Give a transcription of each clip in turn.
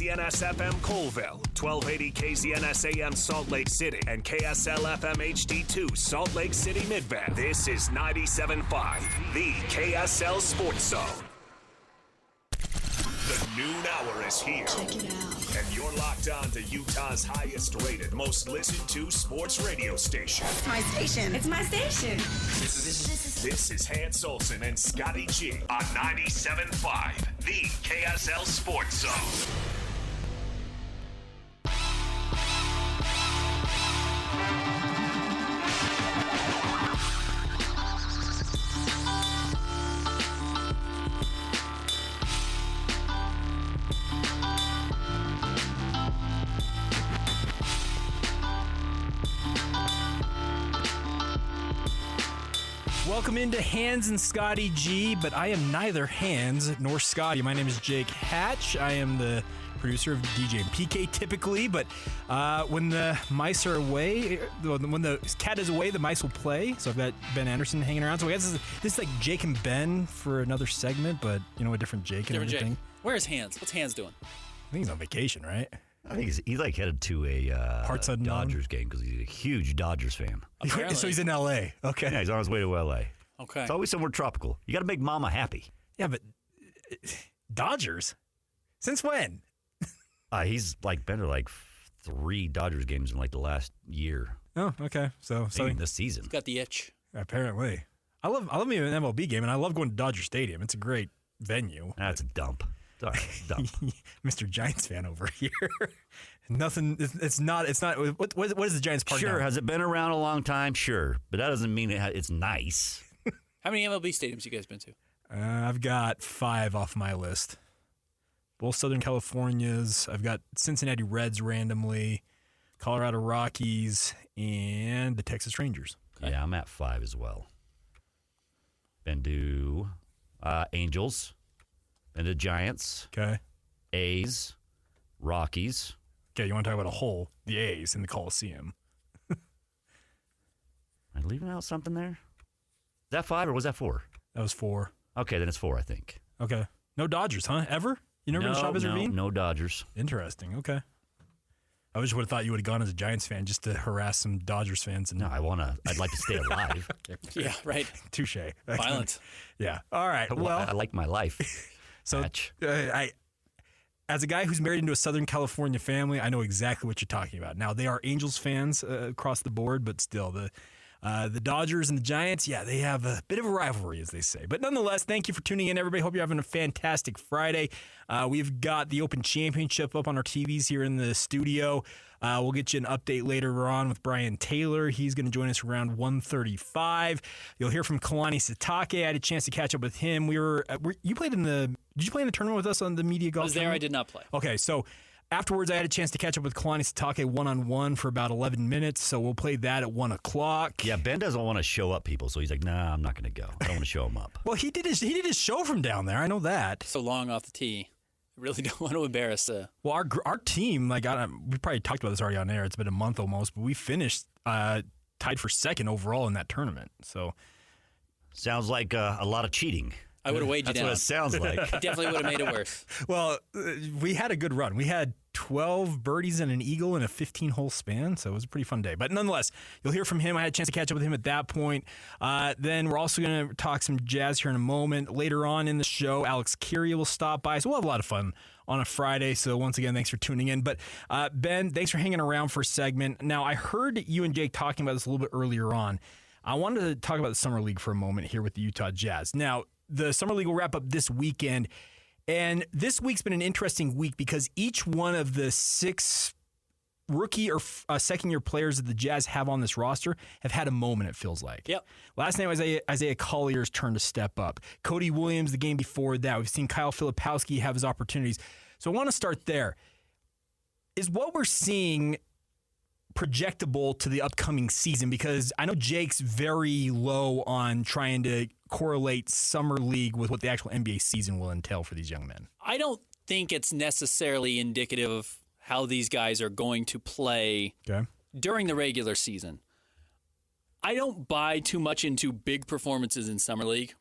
KZNS FM Colville, 1280 KZNS AM Salt Lake City, and KSL FM HD2 Salt Lake City Midband. This is 97.5, the KSL Sports Zone. The noon hour is here. Check it out. And you're locked on to Utah's highest rated, most listened to sports radio station. It's my station. It's my station. This is Hans Olsen and Scotty G on 97.5, the KSL Sports Zone. Welcome into Hans and Scotty G, but I am neither Hans nor Scotty. My name is Jake Hatch. I am the producer of DJ and PK typically, but when the mice are away, when the cat is away, the mice will play. So I've got Ben Anderson hanging around. So I guess this is like Jake and Ben for another segment, but you know, a different Jake and everything. Jake. Where's Hans? What's Hans doing? I think he's on vacation, right? I think he's like headed to a Dodgers game because he's a huge Dodgers fan. Apparently. So he's in L.A. Okay. Yeah, he's on his way to L.A. Okay. It's always somewhere tropical. You got to make Mama happy. Yeah, but Dodgers? Since when? He's like been to like 3 Dodgers games in like the last year. Oh, okay. So Even this season. He's got the itch. Apparently. I love me an MLB game, and I love going to Dodger Stadium. It's a great venue. That's a dump. Sorry, it's a dump. Mr. Giants fan over here. Nothing. It's not. What is the Giants park? Sure. Now? Has it been around a long time? Sure. But that doesn't mean it's nice. How many MLB stadiums you guys been to? I've got 5 off my list. Both Southern Californias. I've got Cincinnati Reds randomly, Colorado Rockies, and the Texas Rangers. Okay. Yeah, I'm at 5 as well. Been to Angels. Been to Giants. Okay. A's. Rockies. Okay, you want to talk about the A's in the Coliseum. Am I leaving out something there? Is that 5 or was that 4? That was 4. Okay, then it's 4, I think. Okay. No Dodgers, huh? Ever? You never been to Chavez Ravine? No Dodgers. Interesting. Okay. I just would have thought you would have gone as a Giants fan just to harass some Dodgers fans. No, I'd like to stay alive. Yeah, right. Touche. Violent. Yeah. All right. Well, I like my life. So as a guy who's married into a Southern California family, I know exactly what you're talking about. Now, they are Angels fans across the board, but still, the Dodgers and the Giants, yeah, they have a bit of a rivalry, as they say. But nonetheless, thank you for tuning in, everybody. Hope you're having a fantastic Friday. We've got the Open Championship up on our TVs here in the studio. We'll get you an update later on with Brian Taylor. He's going to join us around 1:35. You'll hear from Kalani Sitake. I had a chance to catch up with him. Did you play in the tournament with us on the media golf? I was there. I did not play. Okay, so afterwards, I had a chance to catch up with Kalani Sitake one-on-one for about 11 minutes, so we'll play that at 1 o'clock. Yeah, Ben doesn't want to show up people, so he's like, nah, I'm not going to go. I don't want to show him up. Well, he did his show from down there. I know that. So long off the tee. I really don't want to embarrass. Well, our team, we probably talked about this already on air. It's been a month almost, but we finished tied for second overall in that tournament. So sounds like a lot of cheating. I would have weighed you down. That's what it sounds like. Definitely would have made it worse. Well, we had a good run. We had 12 birdies and an eagle in a 15-hole span, so it was a pretty fun day. But nonetheless, you'll hear from him. I had a chance to catch up with him at that point. Then we're also going to talk some jazz here in a moment. Later on in the show, Alex Curia will stop by, so we'll have a lot of fun on a Friday. So once again, thanks for tuning in. But Ben, thanks for hanging around for a segment. Now, I heard you and Jake talking about this a little bit earlier on. I wanted to talk about the Summer League for a moment here with the Utah Jazz. Now, the Summer League will wrap up this weekend, and this week's been an interesting week because each one of the 6 rookie or second-year players that the Jazz have on this roster have had a moment, it feels like. Yep. Last night was Isaiah Collier's turn to step up. Cody Williams, the game before that. We've seen Kyle Filipowski have his opportunities. So I want to start there. Is what we're seeing projectable to the upcoming season? Because I know Jake's very low on trying to correlate Summer League with what the actual NBA season will entail for these young men. I don't think it's necessarily indicative of how these guys are going to play during the regular season. I don't buy too much into big performances in Summer League.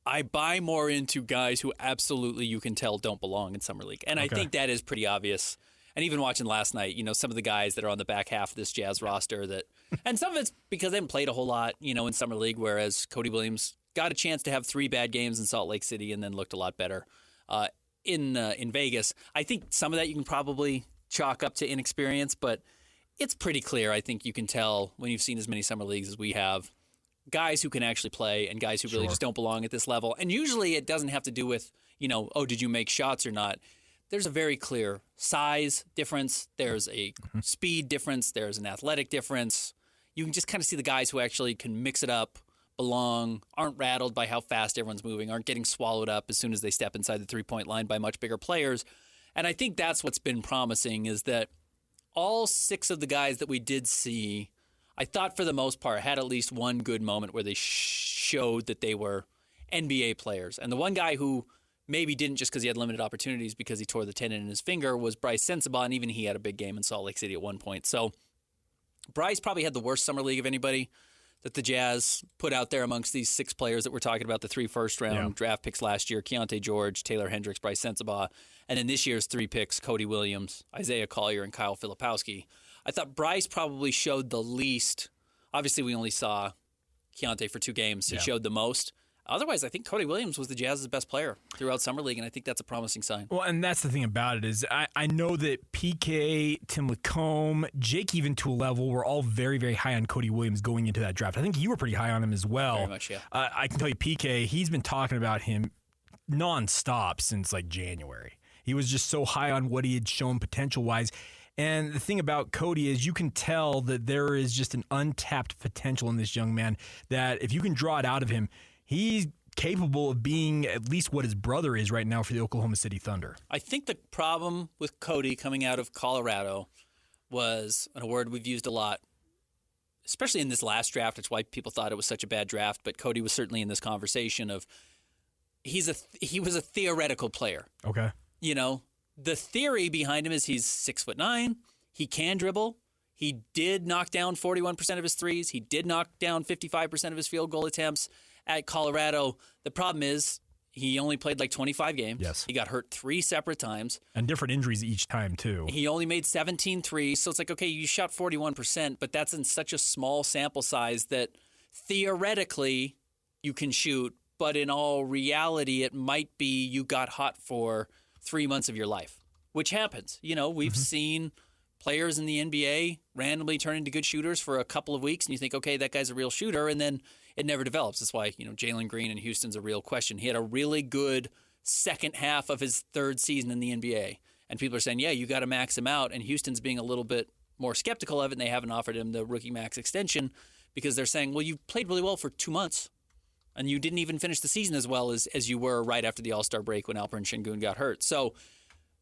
I buy more into guys who absolutely you can tell don't belong in Summer League. And I think that is pretty obvious. And even watching last night, some of the guys that are on the back half of this Jazz roster and some of it's because they haven't played a whole lot, in Summer League, whereas Cody Williams got a chance to have 3 bad games in Salt Lake City and then looked a lot better in Vegas. I think some of that you can probably chalk up to inexperience, but it's pretty clear. I think you can tell when you've seen as many Summer Leagues as we have, guys who can actually play and guys who really just don't belong at this level. And usually it doesn't have to do with, did you make shots or not? There's a very clear size difference. There's a speed difference. There's an athletic difference. You can just kind of see the guys who actually can mix it up, belong, aren't rattled by how fast everyone's moving, aren't getting swallowed up as soon as they step inside the three-point line by much bigger players. And I think that's what's been promising is that all 6 of the guys that we did see, I thought for the most part, had at least one good moment where they showed that they were NBA players. And the one guy who maybe didn't just because he had limited opportunities because he tore the tendon in his finger was Bryce Sensabaugh, and even he had a big game in Salt Lake City at one point. So Bryce probably had the worst Summer League of anybody that the Jazz put out there amongst these 6 players that we're talking about, the 3 first-round draft picks last year, Keontae George, Taylor Hendricks, Bryce Sensabaugh, and then this year's 3 picks, Cody Williams, Isaiah Collier, and Kyle Filipowski. I thought Bryce probably showed the least. Obviously, we only saw Keontae for 2 games. He showed the most. Otherwise, I think Cody Williams was the Jazz's best player throughout Summer League, and I think that's a promising sign. Well, and that's the thing about it is I know that PK, Tim Lacombe, Jake even to a level were all very, very high on Cody Williams going into that draft. I think you were pretty high on him as well. Very much, yeah. I can tell you PK, he's been talking about him nonstop since like January. He was just so high on what he had shown potential-wise. And the thing about Cody is you can tell that there is just an untapped potential in this young man that if you can draw it out of him, he's capable of being at least what his brother is right now for the Oklahoma City Thunder. I think the problem with Cody coming out of Colorado was a word we've used a lot, especially in this last draft. It's why people thought it was such a bad draft, but Cody was certainly in this conversation of he was a theoretical player. Okay. The theory behind him is he's 6'9", he can dribble. He did knock down 41% of his threes. He did knock down 55% of his field goal attempts at Colorado. The problem is he only played like 25 games. Yes. He got hurt 3 separate times. And different injuries each time, too. He only made 17 threes. So it's like, okay, you shot 41%, but that's in such a small sample size that theoretically you can shoot, but in all reality, it might be you got hot for 3 months of your life, which happens. We've seen players in the NBA randomly turn into good shooters for a couple of weeks, and you think, okay, that guy's a real shooter, and then it never develops. That's why, Jalen Green in Houston's a real question. He had a really good second half of his 3rd season in the NBA, and people are saying, yeah, you got to max him out, and Houston's being a little bit more skeptical of it, and they haven't offered him the rookie max extension because they're saying, well, you played really well for 2 months, and you didn't even finish the season as well as you were right after the All-Star break when Alperen Şengün got hurt. So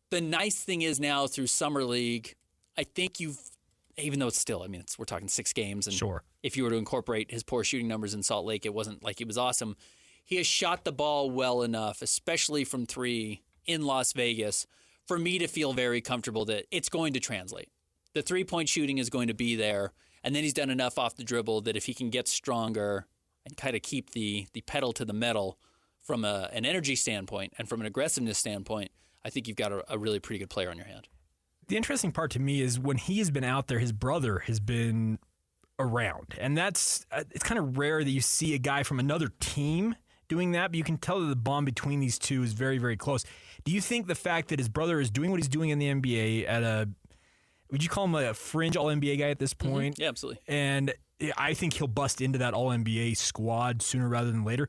the nice thing is now through Summer League, I think even though it's still, we're talking 6 games, and if you were to incorporate his poor shooting numbers in Salt Lake, it wasn't like he was awesome. He has shot the ball well enough, especially from 3 in Las Vegas, for me to feel very comfortable that it's going to translate. The 3-point shooting is going to be there, and then he's done enough off the dribble that if he can get stronger and kind of keep the pedal to the metal from an energy standpoint and from an aggressiveness standpoint, I think you've got a really pretty good player on your hand. The interesting part to me is when he has been out there, his brother has been around. And it's kind of rare that you see a guy from another team doing that, but you can tell that the bond between these two is very, very close. Do you think the fact that his brother is doing what he's doing in the NBA would you call him a fringe All-NBA guy at this point? Mm-hmm. Yeah, absolutely. And I think he'll bust into that All-NBA squad sooner rather than later.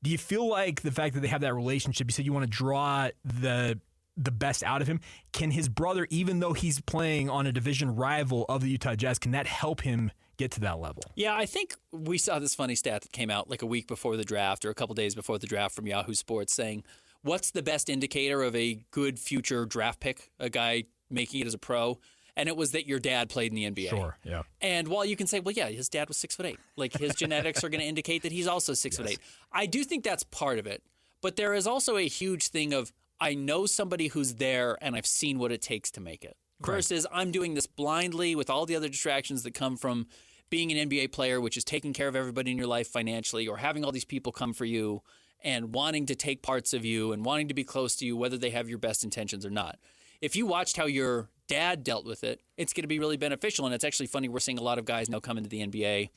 Do you feel like the fact that they have that relationship, you said you want to draw the best out of him, can his brother, even though he's playing on a division rival of the Utah Jazz, can that help him get to that level? Yeah, I think we saw this funny stat that came out like a week before the draft or a couple days before the draft from Yahoo Sports saying, what's the best indicator of a good future draft pick, a guy making it as a pro? And it was that your dad played in the NBA. Sure, yeah. And while you can say, well, yeah, his dad was 6'8", like his genetics are going to indicate that he's also 6'8". I do think that's part of it. But there is also a huge thing of, I know somebody who's there and I've seen what it takes to make it. Versus I'm doing this blindly with all the other distractions that come from being an NBA player, which is taking care of everybody in your life financially or having all these people come for you. and wanting to take parts of you and wanting to be close to you, whether they have your best intentions or not. If you watched how your dad dealt with it, it's going to be really beneficial. And it's actually funny, we're seeing a lot of guys now come into the NBA,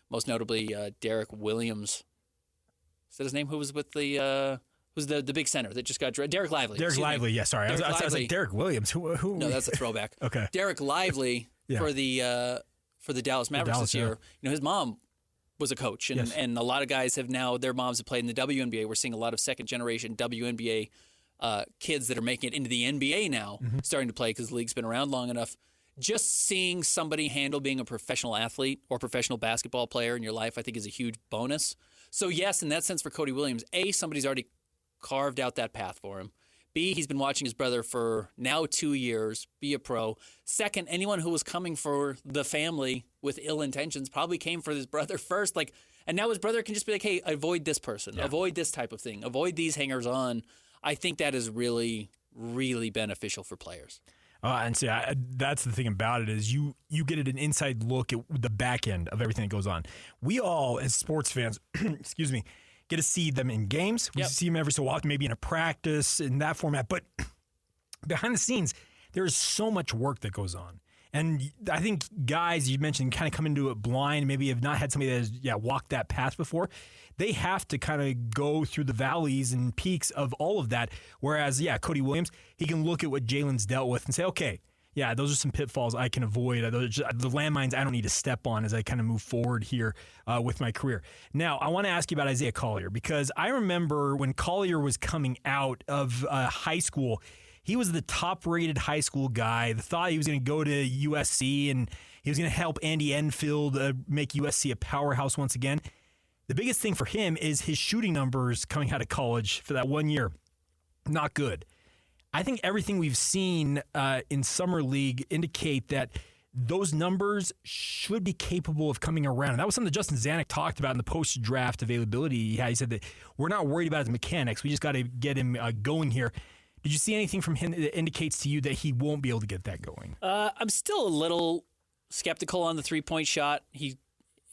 most notably Derek Williams. Is that his name? Who was with the who's the big center that just got drafted? Derek Lively. Derek Lively, yeah, sorry. I was like, Derek Williams. Who? No, that's a throwback. Okay. Derek Lively for the Dallas Mavericks this year. You know, his mom was a coach, and a lot of guys have now, their moms have played in the WNBA. We're seeing a lot of second-generation WNBA kids that are making it into the NBA now, starting to play because the league's been around long enough. Just seeing somebody handle being a professional athlete or professional basketball player in your life, I think, is a huge bonus. So, yes, in that sense for Cody Williams, A, somebody's already carved out that path for him. B, he's been watching his brother for now 2 years be a pro. Second, anyone who was coming for the family with ill intentions probably came for his brother first. And now his brother can just be like, hey, avoid this person, avoid this type of thing, avoid these hangers on. I think that is really, really beneficial for players. And see, that's the thing about it is you get an inside look at the back end of everything that goes on. We all, as sports fans, excuse me, get to see them in games. We see them every so often, maybe in a practice in that format. But behind the scenes, there's so much work that goes on. And I think guys, you mentioned, kind of come into it blind, maybe have not had somebody that has walked that path before. They have to kind of go through the valleys and peaks of all of that. Whereas, Cody Williams, he can look at what Jalen's dealt with and say, okay, those are some pitfalls I can avoid. Those are the landmines I don't need to step on as I kind of move forward here with my career. Now, I want to ask you about Isaiah Collier, because I remember when Collier was coming out of high school, he was the top-rated high school guy. They thought he was going to go to USC, and he was going to help Andy Enfield make USC a powerhouse once again. The biggest thing for him is his shooting numbers coming out of college for that 1 year. Not good. I think everything we've seen in Summer League indicate that those numbers should be capable of coming around. And that was something that Justin Zanuck talked about in the post-draft availability. He said that we're not worried about his mechanics. We just got to get him going here. Did you see anything from him that indicates to you that he won't be able to get that going? I'm still a little skeptical on the three-point shot. He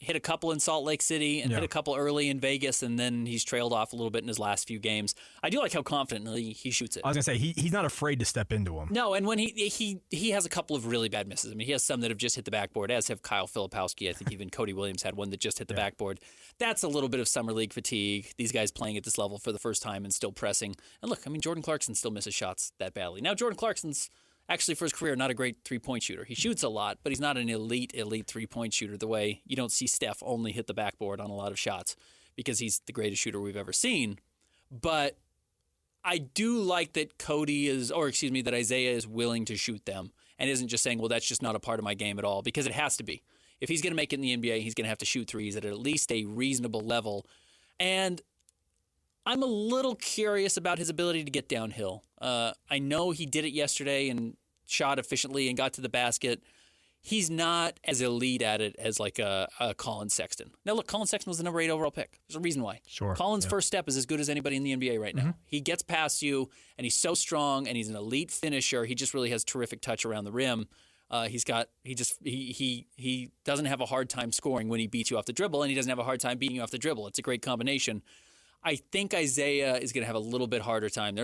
hit a couple in Salt Lake City and hit a couple early in Vegas, and then he's trailed off a little bit in his last few games. I do like how confidently he shoots it. I was going to say, he's not afraid to step into him. No, and when he has a couple of really bad misses. I mean, he has some that have just hit the backboard, as have Kyle Filipowski. I think even Cody Williams had one that just hit the backboard. That's a little bit of Summer League fatigue. These guys playing at this level for the first time and still pressing. And look, I mean, Jordan Clarkson still misses shots that badly. Now, Jordan Clarkson's actually, for his career, not a great three-point shooter. He shoots a lot, but he's not an elite three-point shooter the way you don't see Steph only hit the backboard on a lot of shots because he's the greatest shooter we've ever seen. But I do like that that Isaiah is willing to shoot them and isn't just saying, well, that's just not a part of my game at all, because it has to be. If he's going to make it in the NBA, he's going to have to shoot threes at least a reasonable level. And I'm a little curious about his ability to get downhill. I know he did it yesterday and shot efficiently and got to the basket. He's not as elite at it as like a Colin Sexton. Now, look, Colin Sexton was the number 8 overall pick. There's a reason why. Sure. Colin's first step is as good as anybody in the NBA right now. He gets past you, and he's so strong, and he's an elite finisher. He just really has terrific touch around the rim. He doesn't have a hard time scoring when he beats you off the dribble, and he doesn't have a hard time beating you off the dribble. It's a great combination. I think Isaiah is going to have a little bit harder time.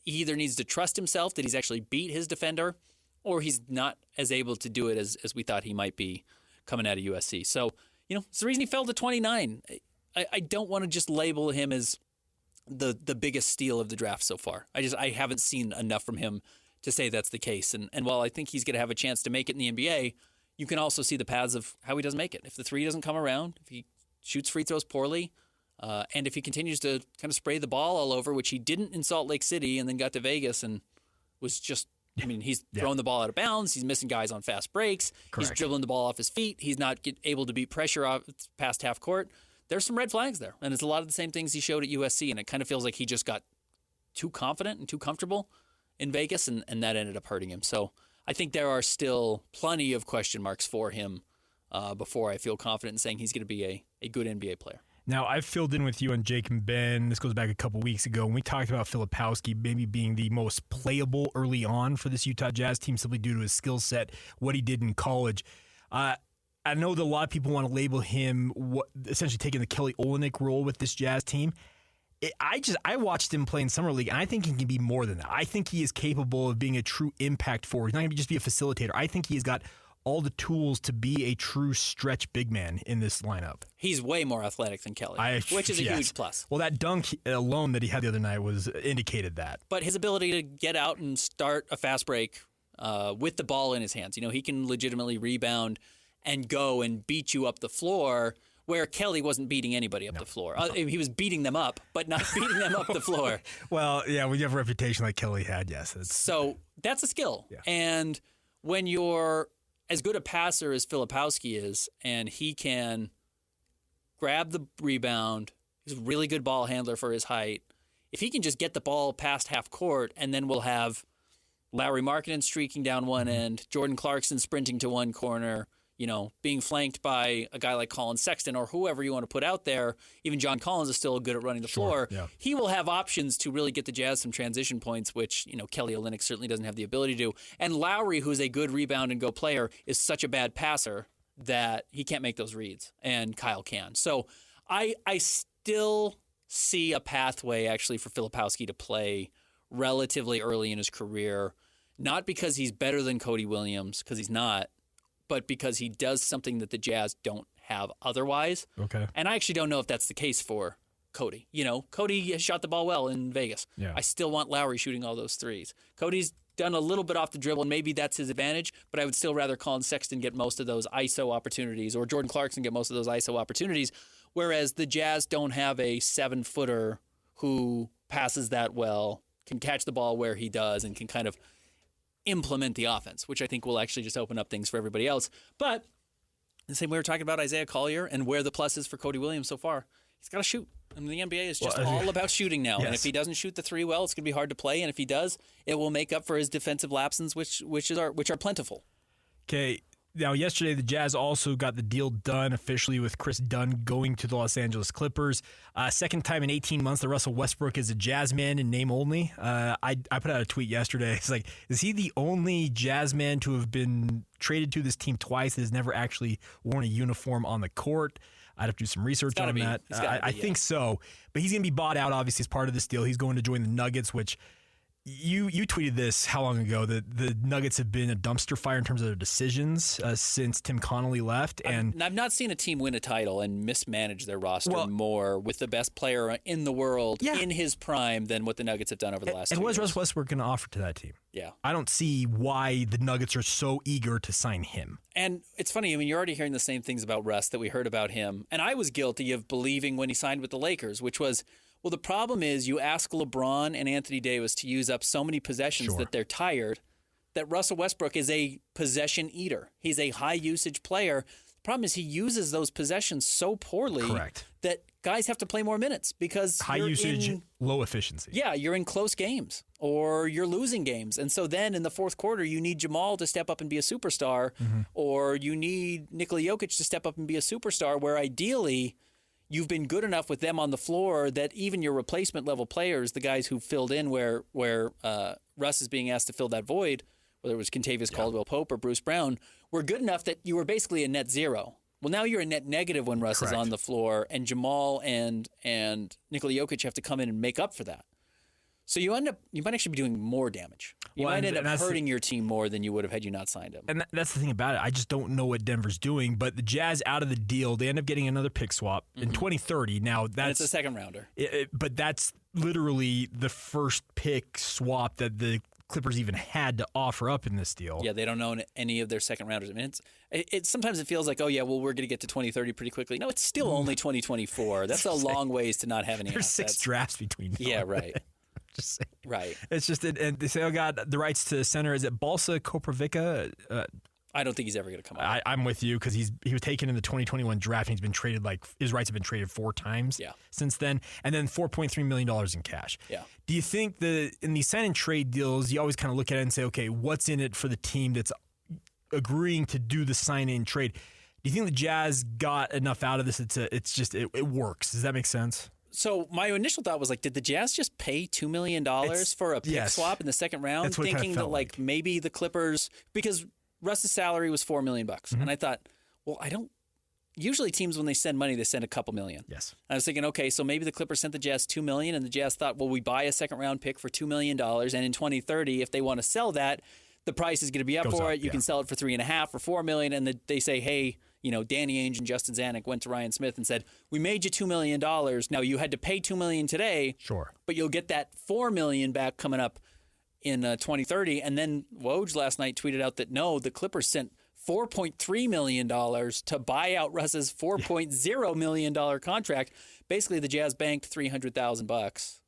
He either needs to trust himself that he's actually beat his defender, or he's not as able to do it as we thought he might be coming out of USC. So, it's the reason he fell to 29. I don't want to just label him as the biggest steal of the draft so far. I haven't seen enough from him to say that's the case. And while I think he's going to have a chance to make it in the NBA, you can also see the paths of how he doesn't make it. If the three doesn't come around, if he shoots free throws poorly, and if he continues to kind of spray the ball all over, which he didn't in Salt Lake City and then got to Vegas and was just, he's throwing the ball out of bounds. He's missing guys on fast breaks. Correct. He's dribbling the ball off his feet. He's not able to beat pressure off past half court. There's some red flags there. And it's a lot of the same things he showed at USC. And it kind of feels like he just got too confident and too comfortable in Vegas, and that ended up hurting him. So I think there are still plenty of question marks for him before I feel confident in saying he's going to be a good NBA player. Now, I've filled in with you on Jake and Ben. This goes back a couple weeks ago when we talked about Filipowski maybe being the most playable early on for this Utah Jazz team simply due to his skill set, what he did in college. I know that a lot of people want to label him essentially taking the Kelly Olynyk role with this Jazz team. I watched him play in Summer League, and I think he can be more than that. I think he is capable of being a true impact forward. He's not going to just be a facilitator. I think he's got all the tools to be a true stretch big man in this lineup. He's way more athletic than Kelly, which is a huge plus. Well, that dunk alone that he had the other night indicated that. But his ability to get out and start a fast break with the ball in his hands, he can legitimately rebound and go and beat you up the floor, where Kelly wasn't beating anybody up the floor. He was beating them up, but not beating them up the floor. Well, yeah, when you have a reputation like Kelly had, yes. So that's a skill. Yeah. And when you're as good a passer as Filipowski is, and he can grab the rebound, he's a really good ball handler for his height. If he can just get the ball past half court, and then we'll have Lauri Markkanen streaking down one end, Jordan Clarkson sprinting to one corner, being flanked by a guy like Colin Sexton or whoever you want to put out there. Even John Collins is still good at running the floor. Yeah. He will have options to really get the Jazz some transition points, which, Kelly Olynyk certainly doesn't have the ability to do. And Lowry, who's a good rebound and go player, is such a bad passer that he can't make those reads, and Kyle can. So I still see a pathway, actually, for Filipowski to play relatively early in his career, not because he's better than Cody Williams, because he's not, but because he does something that the Jazz don't have otherwise. Okay. And I actually don't know if that's the case for Cody. Cody has shot the ball well in Vegas. Yeah. I still want Lowry shooting all those threes. Cody's done a little bit off the dribble, and maybe that's his advantage, but I would still rather Colin Sexton get most of those ISO opportunities, or Jordan Clarkson get most of those ISO opportunities, whereas the Jazz don't have a 7-footer who passes that well, can catch the ball where he does, and can kind of implement the offense, which I think will actually just open up things for everybody else. But the same way we're talking about Isaiah Collier and where the plus is for Cody Williams so far, he's got to shoot. I mean, the NBA is just all about shooting now. Yes. And if he doesn't shoot the three well, it's going to be hard to play. And if he does, it will make up for his defensive lapses, which are plentiful. Okay. Now, yesterday, the Jazz also got the deal done officially with Chris Dunn going to the Los Angeles Clippers. Second time in 18 months that Russell Westbrook is a Jazz man in name only. I put out a tweet yesterday. It's like, is he the only Jazz man to have been traded to this team twice that has never actually worn a uniform on the court? I'd have to do some research on that. I think so. But he's going to be bought out, obviously, as part of this deal. He's going to join the Nuggets, which you tweeted this how long ago, that the Nuggets have been a dumpster fire in terms of their decisions since Tim Connolly left. And I've not seen a team win a title and mismanage their roster more with the best player in the world in his prime than what the Nuggets have done over the last 2 years. And what is Russ Westbrook going to offer to that team? Yeah. I don't see why the Nuggets are so eager to sign him. And it's funny, I mean, you're already hearing the same things about Russ that we heard about him. And I was guilty of believing when he signed with the Lakers, which was, well, the problem is you ask LeBron and Anthony Davis to use up so many possessions that they're tired, that Russell Westbrook is a possession eater. He's a high-usage player. The problem is he uses those possessions so poorly that guys have to play more minutes because high usage, low efficiency. Yeah, you're in close games or you're losing games. And so then in the fourth quarter, you need Jamal to step up and be a superstar, or you need Nikola Jokic to step up and be a superstar, where ideally you've been good enough with them on the floor that even your replacement level players, the guys who filled in where Russ is being asked to fill that void, whether it was Kentavious Caldwell-Pope or Bruce Brown, were good enough that you were basically a net zero. Well, now you're a net negative when Russ is on the floor, and Jamal and Nikola Jokic have to come in and make up for that. So you might actually be doing more damage. You might end up hurting your team more than you would have had you not signed him. And that's the thing about it. I just don't know what Denver's doing. But the Jazz, out of the deal, they end up getting another pick swap in 2030. Now that's a second rounder. But that's literally the first pick swap that the Clippers even had to offer up in this deal. Yeah, they don't own any of their second rounders. I mean, sometimes it feels like, oh yeah, well, we're going to get to 2030 pretty quickly. No, it's still only 2024. That's a long ways to not have any. There's 6 drafts between them. Yeah, right. Just saying. Right. It's just, and they say, oh God, the rights to center, is it Balsa Koprivica? I don't think he's ever going to come out. I'm with you, because he was taken in the 2021 draft, and he's been traded, his rights have been traded 4 times since then, and then $4.3 million in cash. Yeah. Do you think that in these sign and trade deals, you always kind of look at it and say, okay, what's in it for the team that's agreeing to do the sign and trade? Do you think the Jazz got enough out of this? It works. Does that make sense? So my initial thought was, did the Jazz just pay $2 million for a pick swap in the second round, thinking that maybe the Clippers, because Russ's salary was $4 million, and I thought, well, I don't usually teams, when they send money, they send a couple million. Yes. I was thinking, okay, so maybe the Clippers sent the Jazz $2 million, and the Jazz thought, well, we buy a second-round pick for $2 million, and in 2030, if they want to sell that, the price is going to be up for it. You can sell it for $3.5 or $4 million, and they say, hey, Danny Ainge and Justin Zanuck went to Ryan Smith and said, we made you $2 million. Now, you had to pay $2 million today, sure, but you'll get that $4 million back coming up in 2030. And then Woj last night tweeted out that, no, the Clippers sent $4.3 million to buy out Russ's $4.0 million contract. Basically, the Jazz banked $300,000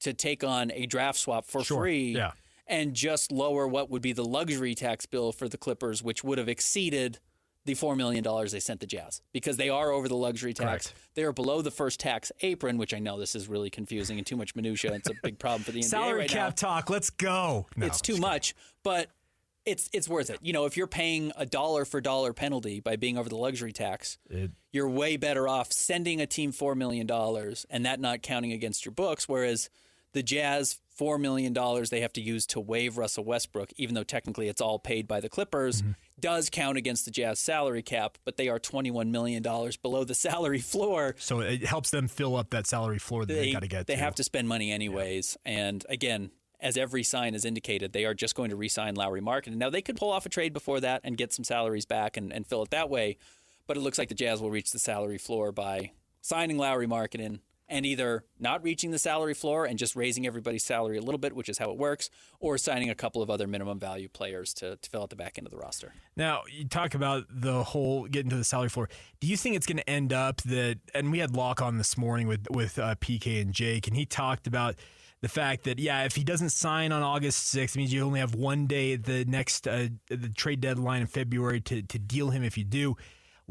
to take on a draft swap for free. Yeah. And just lower what would be the luxury tax bill for the Clippers, which would have exceeded the $4 million they sent the Jazz, because they are over the luxury tax. Correct. They are below the first tax apron, which I know this is really confusing and too much minutia. It's a big problem for the NBA salary right cap now. talk. Let's go. No, it's too much, but it's worth it. If you're paying a dollar for dollar penalty by being over the luxury tax, you're way better off sending a team $4 million and that not counting against your books, whereas the Jazz, $4 million they have to use to waive Russell Westbrook, even though technically it's all paid by the Clippers, does count against the Jazz salary cap, but they are $21 million below the salary floor. So it helps them fill up that salary floor that they got to get to. They have to spend money anyways. Yeah. And again, as every sign has indicated, they are just going to re-sign Lauri Markkanen. Now, they could pull off a trade before that and get some salaries back and fill it that way, but it looks like the Jazz will reach the salary floor by signing Lauri Markkanen and either not reaching the salary floor and just raising everybody's salary a little bit, which is how it works, or signing a couple of other minimum value players to fill out the back end of the roster. Now, you talk about the whole getting to the salary floor. Do you think it's going to end up that, and we had Locke on this morning with PK and Jake, and he talked about the fact that, if he doesn't sign on August 6th, it means you only have one day at the next the trade deadline in February to deal him if you do.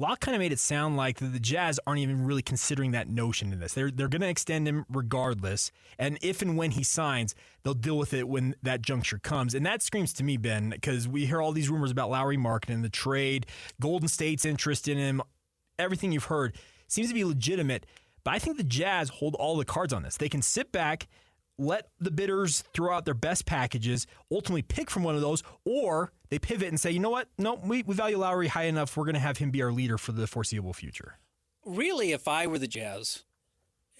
Locke kind of made it sound like the Jazz aren't even really considering that notion in this. They're going to extend him regardless, and if and when he signs, they'll deal with it when that juncture comes. And that screams to me, Ben, because we hear all these rumors about Lauri Markkanen, the trade, Golden State's interest in him, everything you've heard seems to be legitimate, but I think the Jazz hold all the cards on this. They can sit back, let the bidders throw out their best packages, ultimately pick from one of those, or they pivot and say, you know what? No, we value Lauri high enough. We're going to have him be our leader for the foreseeable future. Really, if I were the Jazz,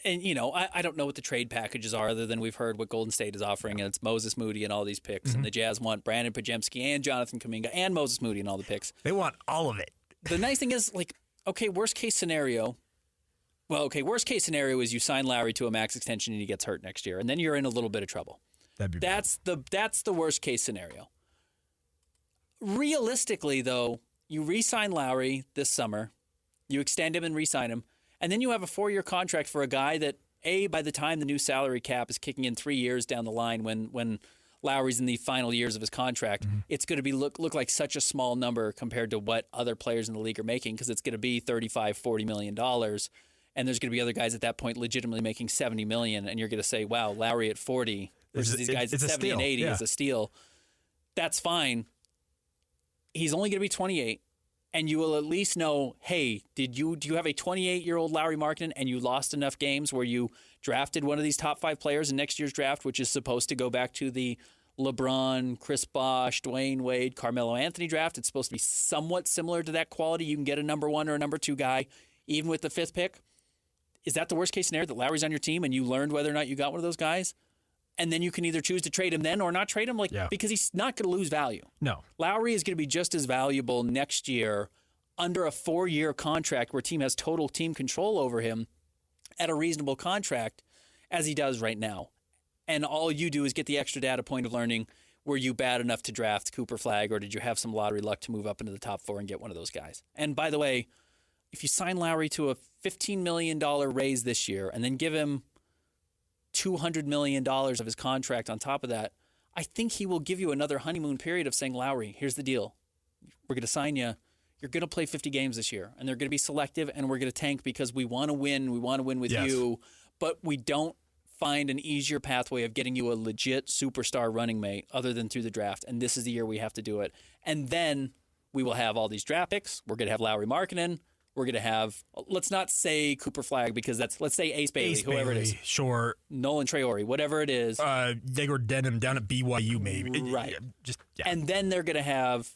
and, I don't know what the trade packages are other than we've heard what Golden State is offering, and it's Moses Moody and all these picks, and the Jazz want Brandon Podziemski and Jonathan Kuminga and Moses Moody and all the picks. They want all of it. The nice thing is, worst case scenario is you sign Lauri to a max extension and he gets hurt next year, and then you're in a little bit of trouble. That's the worst case scenario. Realistically, though, you re-sign Lauri this summer, you extend him and re-sign him, and then you have a 4-year contract for a guy that, by the time the new salary cap is kicking in 3 years down the line when Lauri's in the final years of his contract, it's going to be look like such a small number compared to what other players in the league are making, because it's going to be $35, $40 million. And there's going to be other guys at that point legitimately making $70 million, and you're going to say, wow, Lauri at 40 versus these guys at 70 and 80 is a steal. That's fine. He's only going to be 28, and you will at least know, hey, do you have a 28-year-old Lauri Markkanen and you lost enough games where you drafted one of these top 5 players in next year's draft, which is supposed to go back to the LeBron, Chris Bosh, Dwayne Wade, Carmelo Anthony draft. It's supposed to be somewhat similar to that quality. You can get a number 1 or a number 2 guy, even with the 5th pick. Is that the worst case scenario, that Lauri's on your team and you learned whether or not you got one of those guys? And then you can either choose to trade him then or not trade him, because he's not going to lose value. No. Lauri is going to be just as valuable next year under a 4-year contract where team has total team control over him at a reasonable contract as he does right now. And all you do is get the extra data point of learning, were you bad enough to draft Cooper Flagg, or did you have some lottery luck to move up into the top 4 and get one of those guys? And by the way, if you sign Lauri to a $15 million raise this year and then give him $200 million of his contract on top of that, I think he will give you another honeymoon period of saying, Lauri, here's the deal. We're going to sign you. You're going to play 50 games this year, and they're going to be selective, and we're going to tank because we want to win. We want to win with you, but we don't find an easier pathway of getting you a legit superstar running mate other than through the draft, and this is the year we have to do it. And then we will have all these draft picks. We're going to have Lauri Markkanen. We're going to have, let's not say Cooper Flagg, because let's say Ace Bailey, whoever it is. Sure. Nolan Traore, whatever it is. Degor Denham down at BYU, maybe. Right. And then they're going to have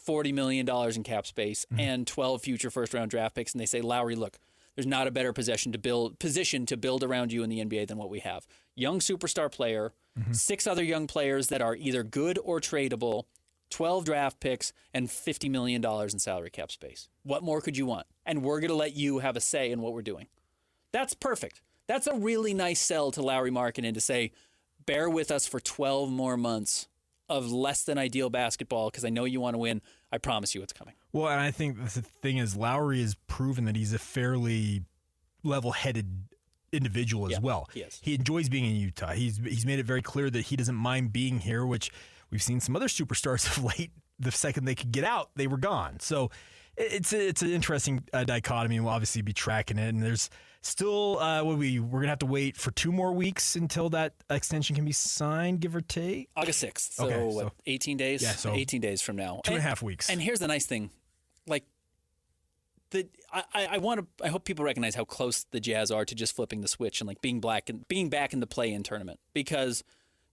$40 million in cap space and 12 future first-round draft picks, and they say, Lowry, look, there's not a better position to build around you in the NBA than what we have. Young superstar player, 6 other young players that are either good or tradable, 12 draft picks, and $50 million in salary cap space. What more could you want? And we're going to let you have a say in what we're doing. That's perfect. That's a really nice sell to Lowry Markkinen to say, bear with us for 12 more months of less than ideal basketball because I know you want to win. I promise you it's coming. Well, and I think the thing is Lowry has proven that he's a fairly level-headed individual as well. He enjoys being in Utah. He's made it very clear that he doesn't mind being here, which we've seen some other superstars of late. The second they could get out, they were gone. So it's an interesting dichotomy, and we'll obviously be tracking it. And there's still we're gonna have to wait for 2 more weeks until that extension can be signed, give or take. August 6th. So 18 days? Yeah, so 18 days from now. 2.5 weeks. And here's the nice thing, like I hope people recognize how close the Jazz are to just flipping the switch and like being back in the play-in tournament, because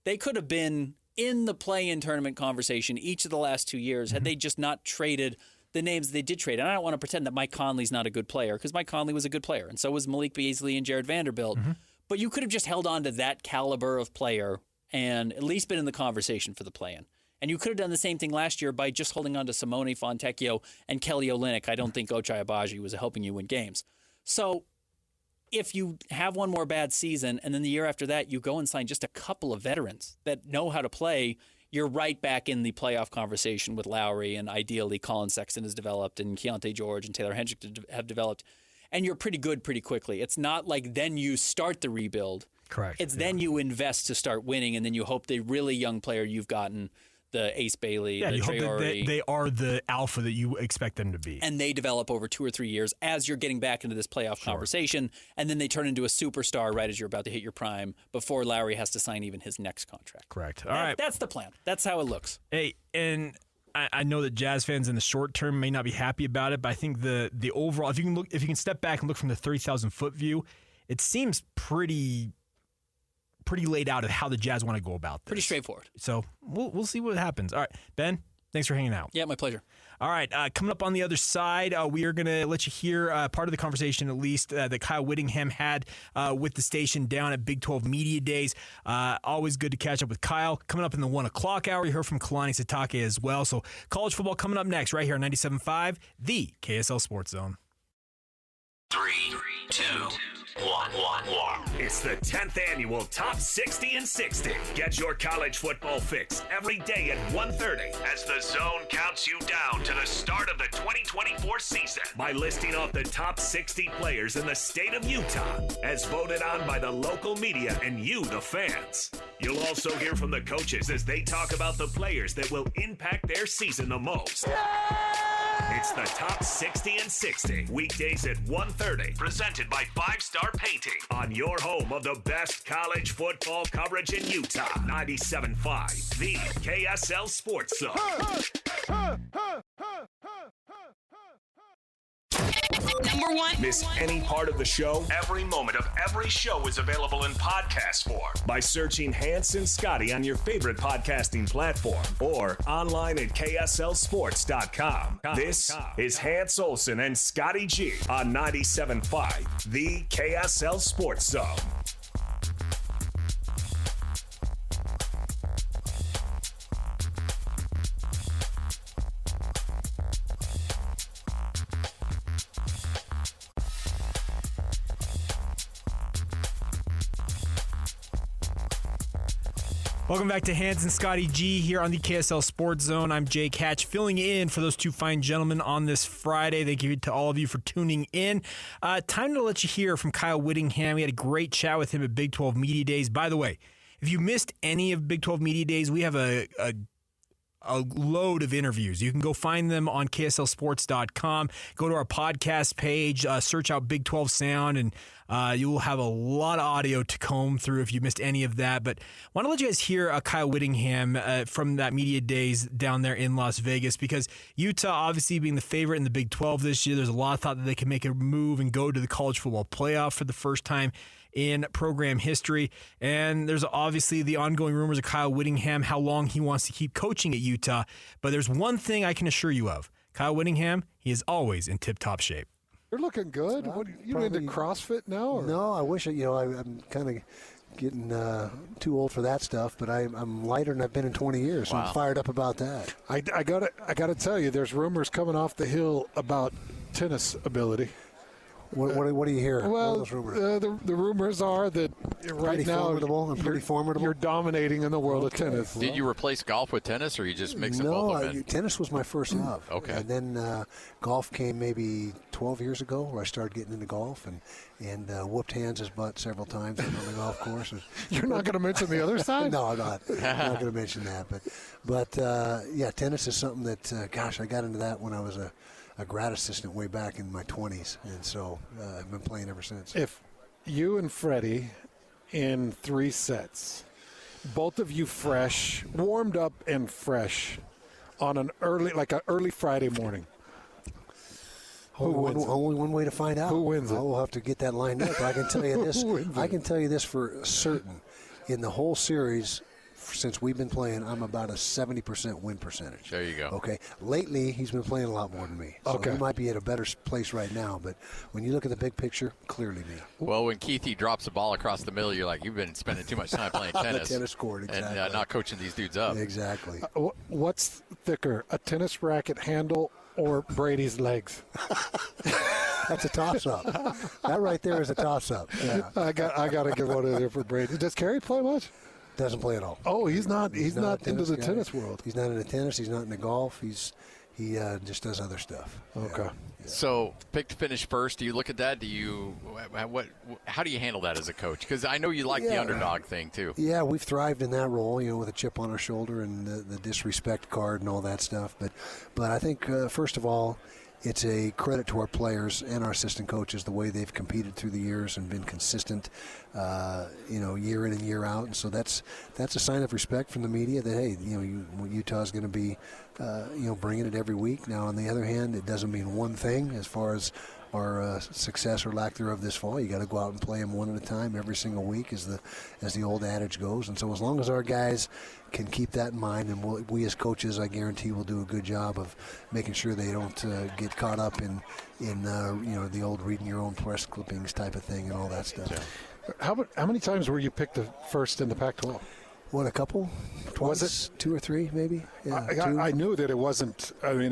they could have been in the play-in tournament conversation each of the last 2 years had they just not traded the names they did trade. And I don't want to pretend that Mike Conley's not a good player, because Mike Conley was a good player, and so was Malik Beasley and Jared Vanderbilt. But you could have just held on to that caliber of player and at least been in the conversation for the play-in. And you could have done the same thing last year by just holding on to Simone Fontecchio and Kelly Olynyk. I don't think Ochai Agbaji was helping you win games. So if you have one more bad season and then the year after that you go and sign just a couple of veterans that know how to play, you're right back in the playoff conversation with Lowry, and ideally Colin Sexton has developed and Keontae George and Taylor Hendrick have developed. And you're pretty good pretty quickly. It's not like then you start the rebuild. Correct. It's then you invest to start winning, and then you hope the really young player you've gotten, the Ace Bailey, the Traore, they are the alpha that you expect them to be. And they develop over 2 or 3 years as you're getting back into this playoff conversation, and then they turn into a superstar right as you're about to hit your prime before Lowry has to sign even his next contract. Correct. All right. That's the plan. That's how it looks. Hey, and I know that Jazz fans in the short term may not be happy about it, but I think the overall, if you can step back and look from the 30,000-foot view, it seems pretty laid out of how the Jazz want to go about this. Pretty straightforward. So we'll see what happens. All right, Ben, thanks for hanging out. Yeah, my pleasure. All right, coming up on the other side, we are going to let you hear part of the conversation, at least, that Kyle Whittingham had with the station down at Big 12 Media Days. Always good to catch up with Kyle. Coming up in the 1 o'clock hour, you heard from Kalani Sitake as well. So college football coming up next right here on 97.5, the KSL Sports Zone. 3, 2, 1. It's the 10th annual Top 60 and 60. Get your college football fix every day at 1:30 as the Zone counts you down to the start of the 2024 season by listing off the top 60 players in the state of Utah as voted on by the local media and you, the fans. You'll also hear from the coaches as they talk about the players that will impact their season the most. It's the Top 60 and 60, weekdays at 1:30, presented by 5 Star Painting on your home of the best college football coverage in Utah. 97.5, the KSL Sports Zone. Number 1. Miss any part of the show? Every moment of every show is available in podcast form by searching Hans and Scotty on your favorite podcasting platform or online at KSLSports.com. This is Hans Olsen and Scotty G on 97.5, the KSL Sports Zone. Welcome back to Hans and Scotty G here on the KSL Sports Zone. I'm Jake Hatch, filling in for those two fine gentlemen on this Friday. Thank you to all of you for tuning in. Time to let you hear from Kyle Whittingham. We had a great chat with him at Big 12 Media Days. By the way, if you missed any of Big 12 Media Days, we have a load of interviews. You can go find them on KSLSports.com. Go to our podcast page, search out Big 12 Sound, and you will have a lot of audio to comb through if you missed any of that. But I want to let you guys hear Kyle Whittingham from that media days down there in Las Vegas, because Utah obviously being the favorite in the Big 12 this year, there's a lot of thought that they can make a move and go to the college football playoff for the first time in program history. And there's obviously the ongoing rumors of Kyle Whittingham, how long he wants to keep coaching at Utah. But there's one thing I can assure you of. Kyle Whittingham, he is always in tip-top shape. You're looking good. What, you into CrossFit now? Or? No, I wish, I'm kind of getting too old for that stuff, but I'm lighter than I've been in 20 years, so I'm fired up about that. I gotta tell you, there's rumors coming off the hill about tennis ability. What do you hear? Well, those rumors? the rumors are that right now pretty formidable. You're dominating in the world of tennis. Did you replace golf with tennis, or you just mix both of them? Tennis was my first love. Okay. And then golf came maybe 12 years ago, where I started getting into golf and whooped Hans' butt several times on the golf course. You're not going to mention the other side? No, I'm not. I'm not going to mention that. But yeah, tennis is something that, I got into that when I was a grad assistant way back in my 20s, and so I've been playing ever since. If you and Freddie in 3 sets, both of you fresh, warmed up and fresh, on an early Friday morning, who wins? Only one way to find out. Who wins it? We'll have to get that lined up. I can tell you this. I can tell you this for certain. In the whole series, since we've been playing, I'm about a 70% win percentage. There you go. Okay. Lately, he's been playing a lot more than me. So okay. he might be at a better place right now, but when you look at the big picture, clearly me. Well, when Keithy drops a ball across the middle, you're like, you've been spending too much time playing tennis. The tennis court, exactly. And not coaching these dudes up. Exactly. What's thicker, a tennis racket handle or Brady's legs? That's a toss-up. That right there is a toss-up. Yeah. I got to give one of there for Brady. Does Kerry play much? Doesn't play at all. Oh, he's not into the guy. tennis world. He's not into tennis. He's not into golf. He just does other stuff. Okay. Yeah. So, pick to finish first. Do you look at that? How do you handle that as a coach? Because I know you like the underdog thing too. Yeah, we've thrived in that role, with a chip on our shoulder and the disrespect card and all that stuff. But I think first of all, it's a credit to our players and our assistant coaches, the way they've competed through the years and been consistent, year in and year out. And so that's a sign of respect from the media that, hey, Utah's going to be, bringing it every week. Now, on the other hand, it doesn't mean one thing as far as our success or lack thereof this fall. You got to go out and play them one at a time every single week, as the old adage goes. And so as long as our guys can keep that in mind, and we as coaches, I guarantee, will do a good job of making sure they don't get caught up in the old reading your own press clippings type of thing and all that stuff. Yeah. How many times were you picked the first in the Pac-12? What, a couple? Twice? Was it 2 or 3 maybe? Yeah, I knew that it wasn't. I mean,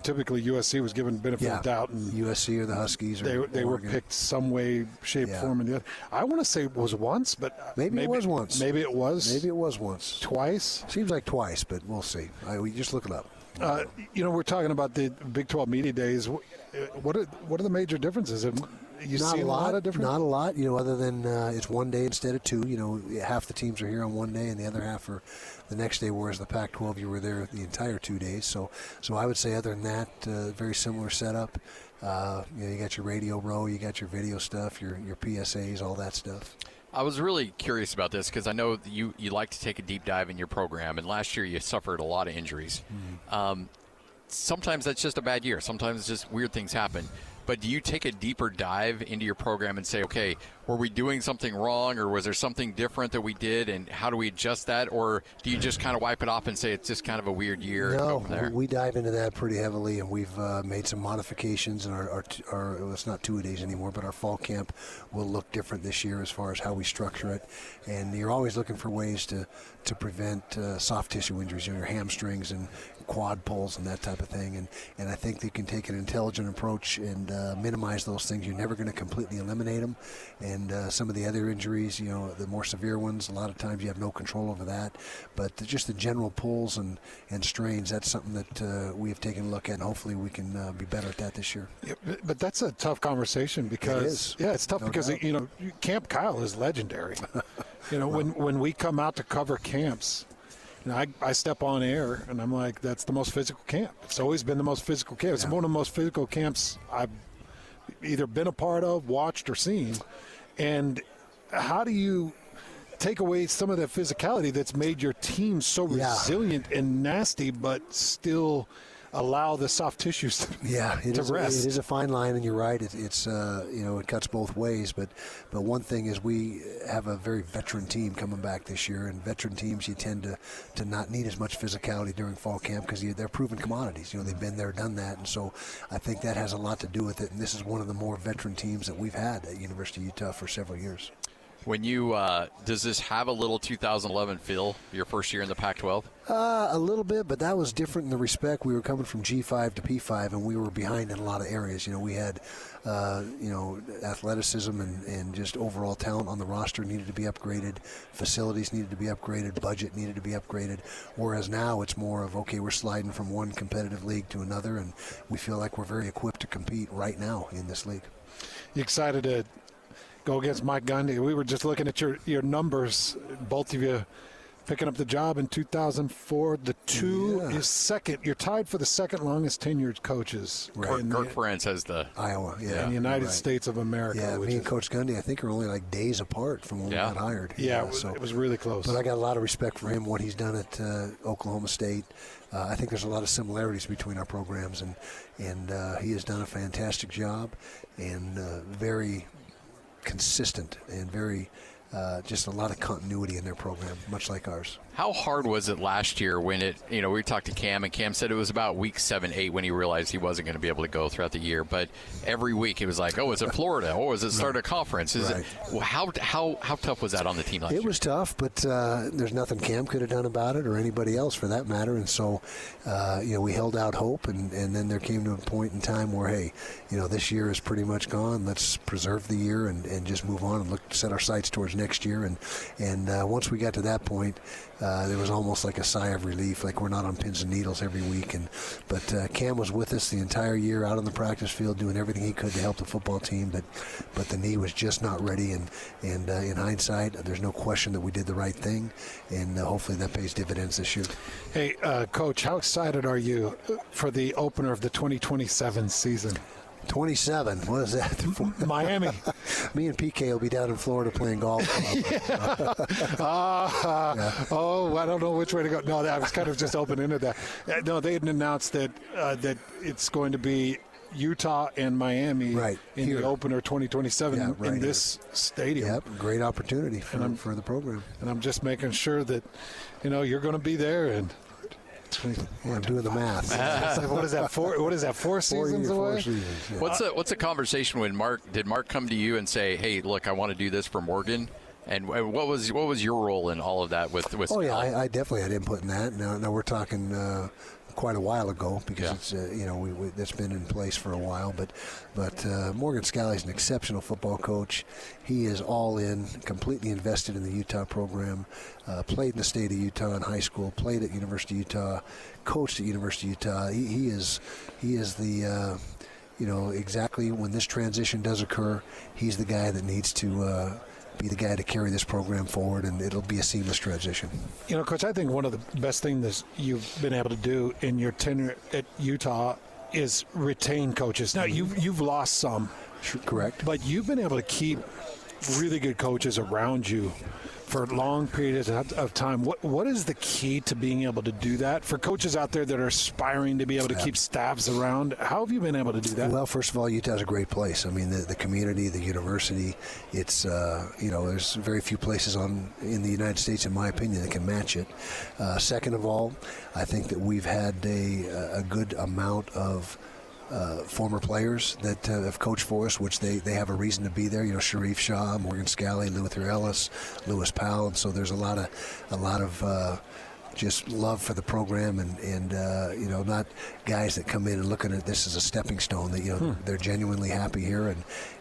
typically USC was given benefit of doubt, and USC or the Huskies. They were picked some way, shape, form, and the other. I want to say it was once, but maybe it was once. Maybe it was. Maybe it was once. Twice. Seems like twice, but we'll see. We just look it up. We're talking about the Big 12 Media Days. What are the major differences? You see a lot of difference? Not a lot, other than it's one day instead of 2. Half the teams are here on one day and the other half are the next day, whereas the Pac-12, you were there the entire 2 days. So I would say other than that, very similar setup. You got your radio row, you got your video stuff, your PSAs, all that stuff. I was really curious about this because I know you like to take a deep dive in your program, and last year you suffered a lot of injuries. Mm-hmm. Sometimes that's just a bad year. Sometimes just weird things happen. But do you take a deeper dive into your program and say, okay, were we doing something wrong, or was there something different that we did, and how do we adjust that? Or do you just kind of wipe it off and say it's just kind of a weird year? No, we dive into that pretty heavily, and we've made some modifications. And our it's not 2-a-days anymore, but our fall camp will look different this year as far as how we structure it. And you're always looking for ways to prevent soft tissue injuries, your hamstrings and quad pulls and that type of thing. And I think they can take an intelligent approach and minimize those things. You're never going to completely eliminate them. And some of the other injuries, the more severe ones, a lot of times you have no control over that. But just the general pulls and strains, that's something that we have taken a look at, and hopefully we can be better at that this year. Yeah, but that's a tough conversation because it's tough because Camp Kyle is legendary. When we come out to cover camps, I step on air and I'm like, that's the most physical camp. It's always been the most physical camp. It's one of the most physical camps I've either been a part of, watched, or seen. And how do you take away some of that physicality that's made your team so resilient and nasty, but still allow the soft tissues to rest. It is a fine line, and you're right. It's it cuts both ways. But one thing is we have a very veteran team coming back this year, and veteran teams you tend to not need as much physicality during fall camp because they're proven commodities. They've been there, done that, and so I think that has a lot to do with it. And this is one of the more veteran teams that we've had at University of Utah for several years. When you does this have a little 2011 feel? Your first year in the Pac-12? A little bit, but that was different in the respect we were coming from G5 to P5, and we were behind in a lot of areas. We had athleticism and just overall talent on the roster needed to be upgraded, facilities needed to be upgraded, budget needed to be upgraded. Whereas now it's more of we're sliding from one competitive league to another, and we feel like we're very equipped to compete right now in this league. You excited to go against Mike Gundy? We were just looking at your numbers, both of you picking up the job in 2004. Is second. You're tied for the second longest tenured coaches. Right. Kirk Ferentz has the Iowa, in the United States of America. Yeah, me and Coach Gundy, I think, are only like days apart from when we got hired. Yeah, it was really close. But I got a lot of respect for him, what he's done at Oklahoma State. I think there's a lot of similarities between our programs, and he has done a fantastic job and very consistent and very just a lot of continuity in their program, much like ours. How hard was it last year when we talked to Cam, and Cam said it was about week 7, 8 when he realized he wasn't going to be able to go throughout the year. But every week it was like, is it Florida? Is it start a conference? How tough was that on the team last year? It was tough, but there's nothing Cam could have done about it or anybody else for that matter. And so, we held out hope, and then there came to a point in time where, hey, this year is pretty much gone. Let's preserve the year and just move on and set our sights towards next year. And once we got to that point, there was almost like a sigh of relief, like we're not on pins and needles every week. But Cam was with us the entire year out on the practice field doing everything he could to help the football team, but the knee was just not ready. And in hindsight, there's no question that we did the right thing, and hopefully that pays dividends this year. Hey, Coach, how excited are you for the opener of the 2027 season? 27. What is that? Miami. Me and PK will be down in Florida playing golf. Oh, I don't know which way to go. No, I was kind of just open-ended that. No, they had announced that it's going to be Utah and Miami in the opener 2027 in this stadium. Yep, great opportunity for the program. And I'm just making sure that you're going to be there and. I'm doing the math. What is that? 4 seasons away? 4 seasons. Yeah. What's a conversation when Did Mark come to you and say, "Hey, look, I want to do this for Morgan"? And what was your role in all of that with Oh yeah, I definitely had input in that. Now we're talking quite a while ago because it's that's been in place for a while. But Morgan Scalley's an exceptional football coach. He is all in, completely invested in the Utah program. Played in the state of Utah in high school. Played at University of Utah. Coached at University of Utah. He is the exactly when this transition does occur, he's the guy that needs to be the guy to carry this program forward, and it'll be a seamless transition. Coach, I think one of the best things you've been able to do in your tenure at Utah is retain coaches. Now, you've lost some. Correct. But you've been able to keep really good coaches around you for long periods of time. What is the key to being able to do that? For coaches out there that are aspiring to be able to keep staffs around, how have you been able to do that? Well, first of all, Utah's a great place. I mean, the community, the university, it's, there's very few places in the United States, in my opinion, that can match it. Second of all, I think that we've had a good amount of former players that have coached for us, which they have a reason to be there. Sharif Shah, Morgan Scalley, Luther Ellis, Lewis Powell, and so there's a lot of just love for the program, and not guys that come in and look at this as a stepping stone. That they're genuinely happy here,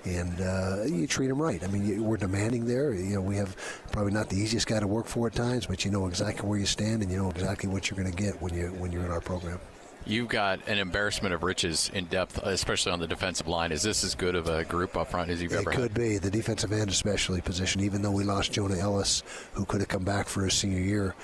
and you treat them right. I mean, we're demanding there. We have probably not the easiest guy to work for at times, but you know exactly where you stand, and you know exactly what you're going to get when you're in our program. You've got an embarrassment of riches in depth, especially on the defensive line. Is this as good of a group up front as you've ever had? It could be. The defensive end especially position, even though we lost Jonah Ellis, who could have come back for his senior year,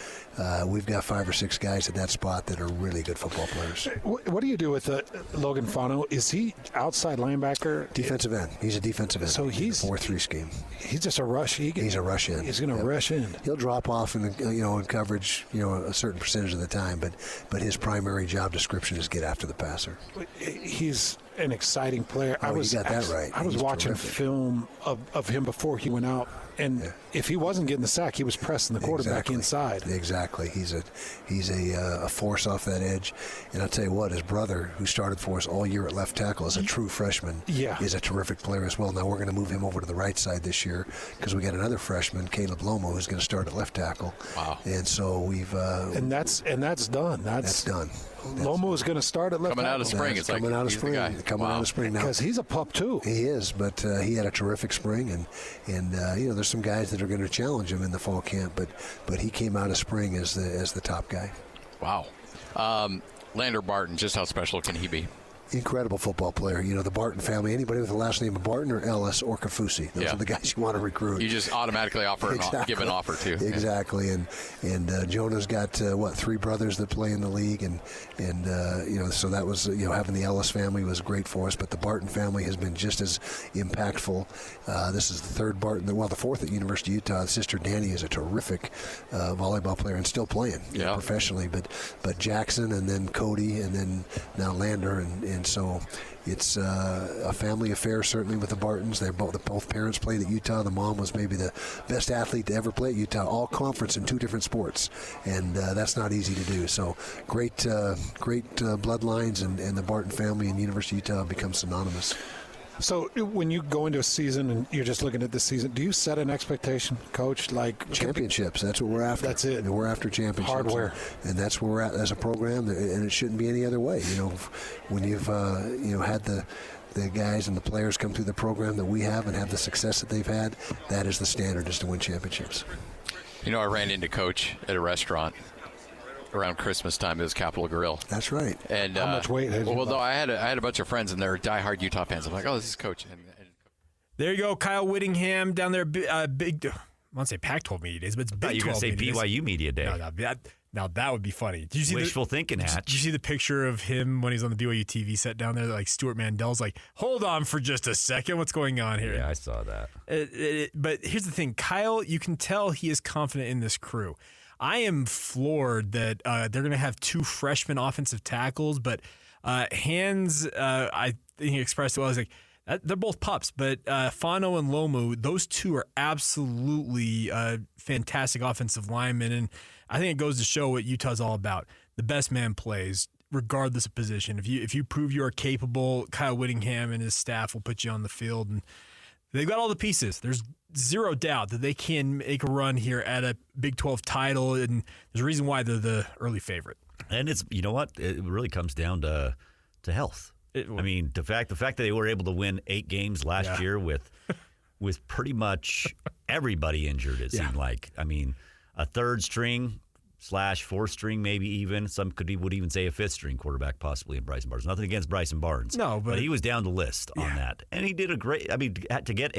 we've got 5 or 6 guys at that spot that are really good football players. What do you do with Logan Fano? Is he outside linebacker? Defensive end. He's a defensive end. So he's a 4-3 scheme. He's just a rush. He's a rush end. He's going to rush in. He'll drop off in coverage, a certain percentage of the time, but his primary job to description is get after the passer. He's an exciting player. You got that right. I was He's watching terrific. film of him before he went out, and if he wasn't getting the sack, he was pressing the quarterback inside. Exactly. He's a force off that edge. And I'll tell you what, his brother, who started for us all year at left tackle as a true freshman, is a terrific player as well. Now we're going to move him over to the right side this year because we got another freshman, Caleb Lomo, who's going to start at left tackle. Wow. And so we've and that's done. That's done. Lomo is going to start at left Coming out of tackle. spring. It's like coming out of he's the spring. guy. Coming out of spring now. Because he's a pup too. He is, but he had a terrific spring, and there's some guys that are going to challenge him in the fall camp, but he came out of spring as the top guy. Wow. Lander Barton, just how special can he be? Incredible football player. You know, the Barton family, anybody with the last name of Barton or Ellis or Kafusi, those are the guys you want to recruit. You just automatically give an offer to. Exactly. And Jonah's got, 3 brothers that play in the league. And so that was, having the Ellis family was great for us. But the Barton family has been just as impactful. This is the third Barton, the fourth at University of Utah. Sister Danny is a terrific volleyball player and still playing professionally. But Jackson and then Cody and then now Lander and so it's a family affair, certainly, with the Bartons. Both parents played at Utah. The mom was maybe the best athlete to ever play at Utah, all conference in 2 different sports, and that's not easy to do. So great bloodlines, and the Barton family and University of Utah become synonymous. So when you go into a season and you're just looking at this season, do you set an expectation, Coach? Like championships. That's what we're after. That's it. And we're after championships. Hardware. And that's where we're at as a program, and it shouldn't be any other way. When you've had the guys and the players come through the program that we have and have the success that they've had, that is the standard, is to win championships. I ran into Coach at a restaurant around Christmas time. It was Capitol Grill. That's right. And how much weight had you lost? Though I had a bunch of friends and they're diehard Utah fans. I'm like, oh, this is Coach. And There you go, Kyle Whittingham down there. Big, I won't say Pac-12 media days, but it's Big 12 You're going to say media days. BYU media day. Now that would be funny. Did you see Wishful thinking, Hatch. Did you see the picture of him when he's on the BYU TV set down there? Like Stuart Mandel's like, hold on for just a second. What's going on here? Yeah, I saw that. But here's the thing. Kyle, you can tell he is confident in this crew. I am floored that they're going to have 2 freshman offensive tackles, but Hans, I think he expressed it well. I was like, they're both pups, but Fano and Lomu, those 2 are absolutely fantastic offensive linemen, and I think it goes to show what Utah's all about. The best man plays, regardless of position. If you prove you are capable, Kyle Whittingham and his staff will put you on the field, and they've got all the pieces. There's zero doubt that they can make a run here at a Big 12 title, and there's a reason why they're the early favorite. And it's, you know what? It really comes down to health. The fact that they were able to win 8 games last year with pretty much everybody injured, it seemed like. A third string / 4th string, maybe even. Some would even say a 5th string quarterback, possibly in Bryson Barnes. Nothing against Bryson Barnes. No, but he was down the list on that. And he did a great, to get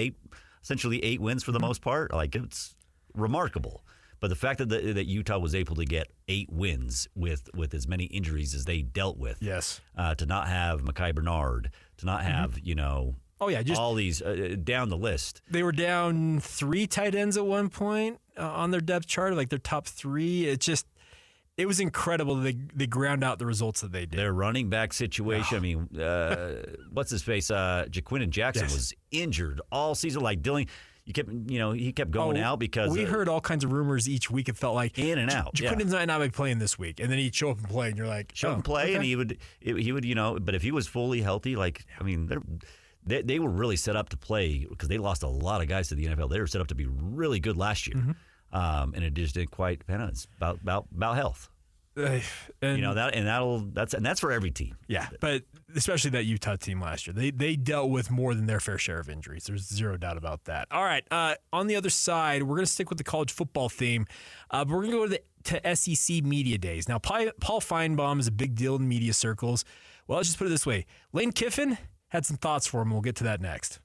essentially 8 wins for the most part, it's remarkable. But the fact that Utah was able to get 8 wins with as many injuries as they dealt with, to not have Mekhi Bernard, to not have just all these down the list. They were down 3 tight ends at one point on their depth chart, like their top 3. It was incredible that they ground out the results that they did. Their running back situation. What's his face? Jaquindon Jackson was injured all season. Like Dylan. He kept going out because we heard all kinds of rumors each week. It felt like in and out. Jaquindon might not be playing this week, and then he'd show up and play, and you're like, show up and play, okay. and he would, but if he was fully healthy, they were really set up to play because they lost a lot of guys to the NFL. They were set up to be really good last year, and it just didn't quite pan out. It's about health. That's for every team. Yeah, but especially that Utah team last year, they dealt with more than their fair share of injuries. There's zero doubt about that. All right, on the other side, we're going to stick with the college football theme, but we're going to go to SEC media days. Now, Paul Finebaum is a big deal in media circles. Well, let's just put it this way: Lane Kiffin had some thoughts for him. We'll get to that next.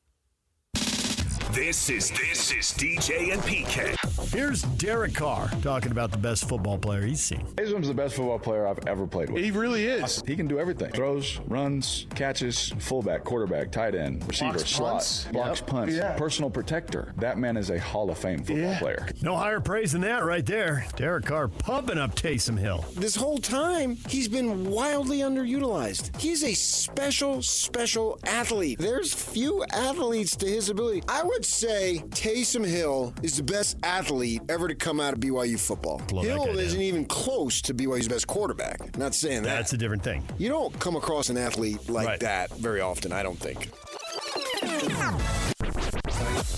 This is DJ and PK. Here's Derek Carr talking about the best football player he's seen. Hayesham's the best football player I've ever played with. He really is. He can do everything. Throws, runs, catches, fullback, quarterback, tight end, receiver, slot, blocks punts, personal protector. That man is a Hall of Fame football player. No higher praise than that right there. Derek Carr pumping up Taysom Hill. This whole time, he's been wildly underutilized. He's a special athlete. There's few athletes to his ability. I would say Taysom Hill is the best athlete ever to come out of BYU football. Hill isn't even close to BYU's best quarterback. Not saying that. That's a different thing. You don't come across an athlete like that very often, I don't think.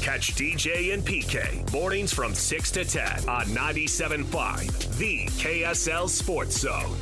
Catch DJ and PK mornings from 6 to 10 on 97.5, the KSL Sports Zone.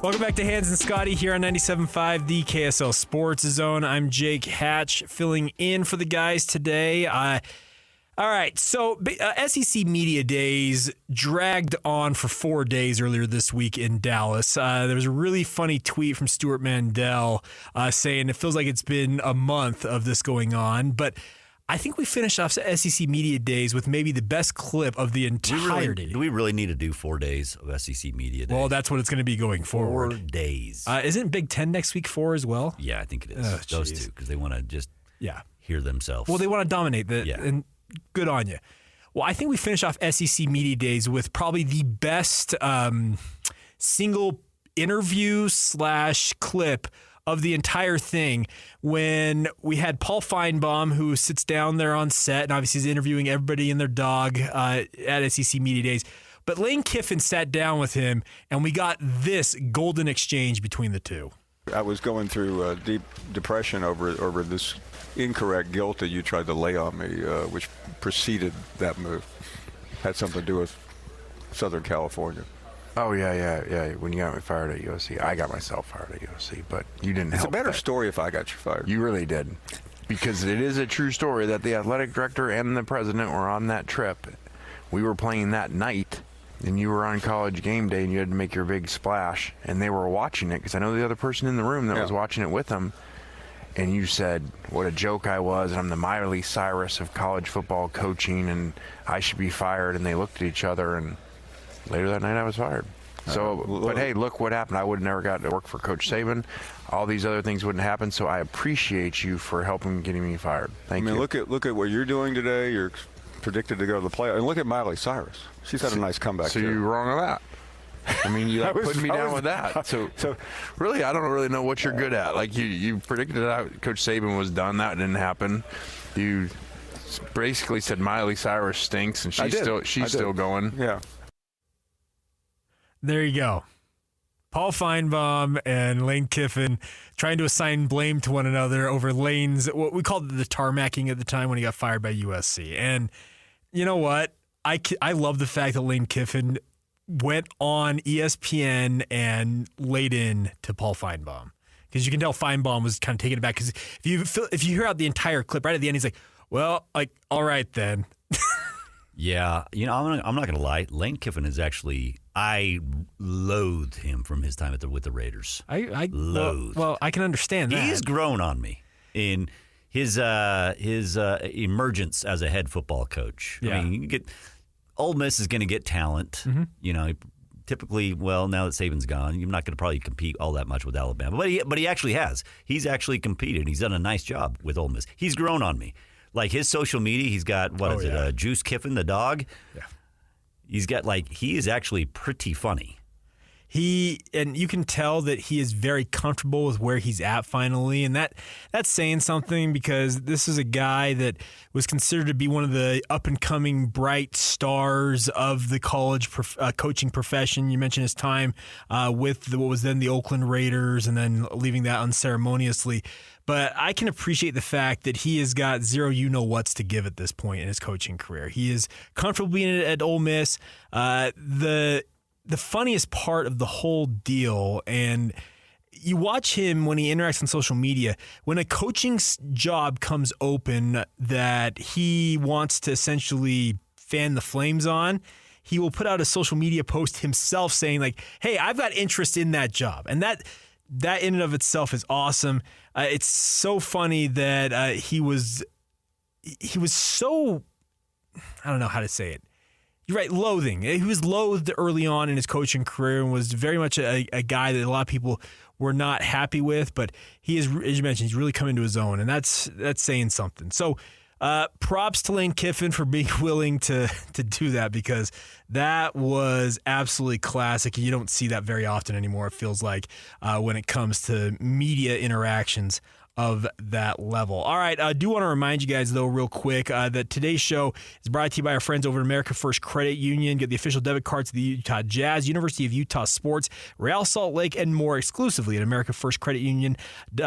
Welcome back to Hans and Scotty here on 97.5, the KSL Sports Zone. I'm Jake Hatch, filling in for the guys today. All right, so SEC Media Days dragged on for 4 days earlier this week in Dallas. There was a really funny tweet from Stuart Mandel saying it feels like it's been a month of this going on, but I think we finished off SEC Media Days with maybe the best clip of the entire day. Do we really need to do 4 days of SEC Media Days? Well, that's what it's going to be going forward. 4 days. Isn't Big Ten next week 4 as well? Yeah, I think it is. Those two, because they want to just hear themselves. Well, they want to dominate. And good on you. Well, I think we finish off SEC Media Days with probably the best single interview / clip of the entire thing, when we had Paul Finebaum, who sits down there on set and obviously is interviewing everybody and their dog at SEC Media Days. But Lane Kiffin sat down with him, and we got this golden exchange between the two. I was going through a deep depression over this incorrect guilt that you tried to lay on me, which preceded that move. Had something to do with Southern California. Oh, yeah. When you got me fired at USC, I got myself fired at USC, but you didn't help. It's a better story if I got you fired. You really did. Because it is a true story that the athletic director and the president were on that trip. We were playing that night, and you were on College Game Day, and you had to make your big splash, and they were watching it, because I know the other person in the room that was watching it with them, and you said what a joke I was, and I'm the Miley Cyrus of college football coaching, and I should be fired, and they looked at each other, and later that night, I was fired. So, but hey, look what happened. I would have never got to work for Coach Saban. All these other things wouldn't happen. So I appreciate you for helping getting me fired. Thank you. Look at what you're doing today. You're predicted to go to the playoffs. And look at Miley Cyrus. She's had a nice comeback. So you're wrong on that. I mean, you putting me down with that. So really, I don't really know what you're good at. Like you predicted that Coach Saban was done. That didn't happen. You basically said Miley Cyrus stinks, and she's still going. Yeah. There you go. Paul Finebaum and Lane Kiffin trying to assign blame to one another over Lane's, what we called the tarmacking at the time when he got fired by USC. And you know what? I love the fact that Lane Kiffin went on ESPN and laid in to Paul Finebaum. Because you can tell Finebaum was kind of taken aback. Because if you hear out the entire clip, right at the end, he's like, well, all right then. Yeah, I'm not going to lie. Lane Kiffin is actually, I loathed him from his time with the Raiders. I loathed. Well, I can understand that. He's grown on me in his emergence as a head football coach. Yeah. I mean, Ole Miss is going to get talent. Mm-hmm. Typically, well, now that Saban's gone, you're not going to probably compete all that much with Alabama. But he actually has. He's actually competed. He's done a nice job with Ole Miss. He's grown on me. Like his social media, he's got, Juice Kiffin, the dog? Yeah. He's got, he is actually pretty funny. And you can tell that he is very comfortable with where he's at finally, and that's saying something, because this is a guy that was considered to be one of the up-and-coming bright stars of the college coaching profession. You mentioned his time with what was then the Oakland Raiders, and then leaving that unceremoniously. But I can appreciate the fact that he has got zero you-know-whats to give at this point in his coaching career. He is comfortable being at Ole Miss. The funniest part of the whole deal, and you watch him when he interacts on social media, when a coaching job comes open that he wants to essentially fan the flames on, he will put out a social media post himself saying, like, hey, I've got interest in that job. And that in and of itself is awesome. It's so funny that he was so, I don't know how to say it. You're right, loathing. He was loathed early on in his coaching career and was very much a guy that a lot of people were not happy with, but he is, as you mentioned, he's really come into his own, and that's saying something. So props to Lane Kiffin for being willing to do that, because that was absolutely classic. You don't see that very often anymore, it feels like, when it comes to media interactions of that level. All right, I do want to remind you guys, though, real quick, that today's show is brought to you by our friends over at America First Credit Union. Get the official debit cards to the Utah Jazz, University of Utah Sports, Real Salt Lake, and more exclusively at America First Credit Union.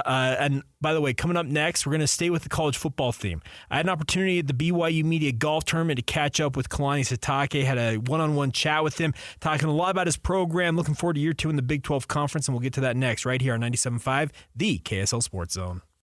And by the way, coming up next, we're going to stay with the college football theme. I had an opportunity at the BYU Media Golf Tournament to catch up with Kalani Sitake, had a one-on-one chat with him, talking a lot about his program, looking forward to year 2 in the Big 12 Conference, and we'll get to that next right here on 97.5, the KSL Sports Zone.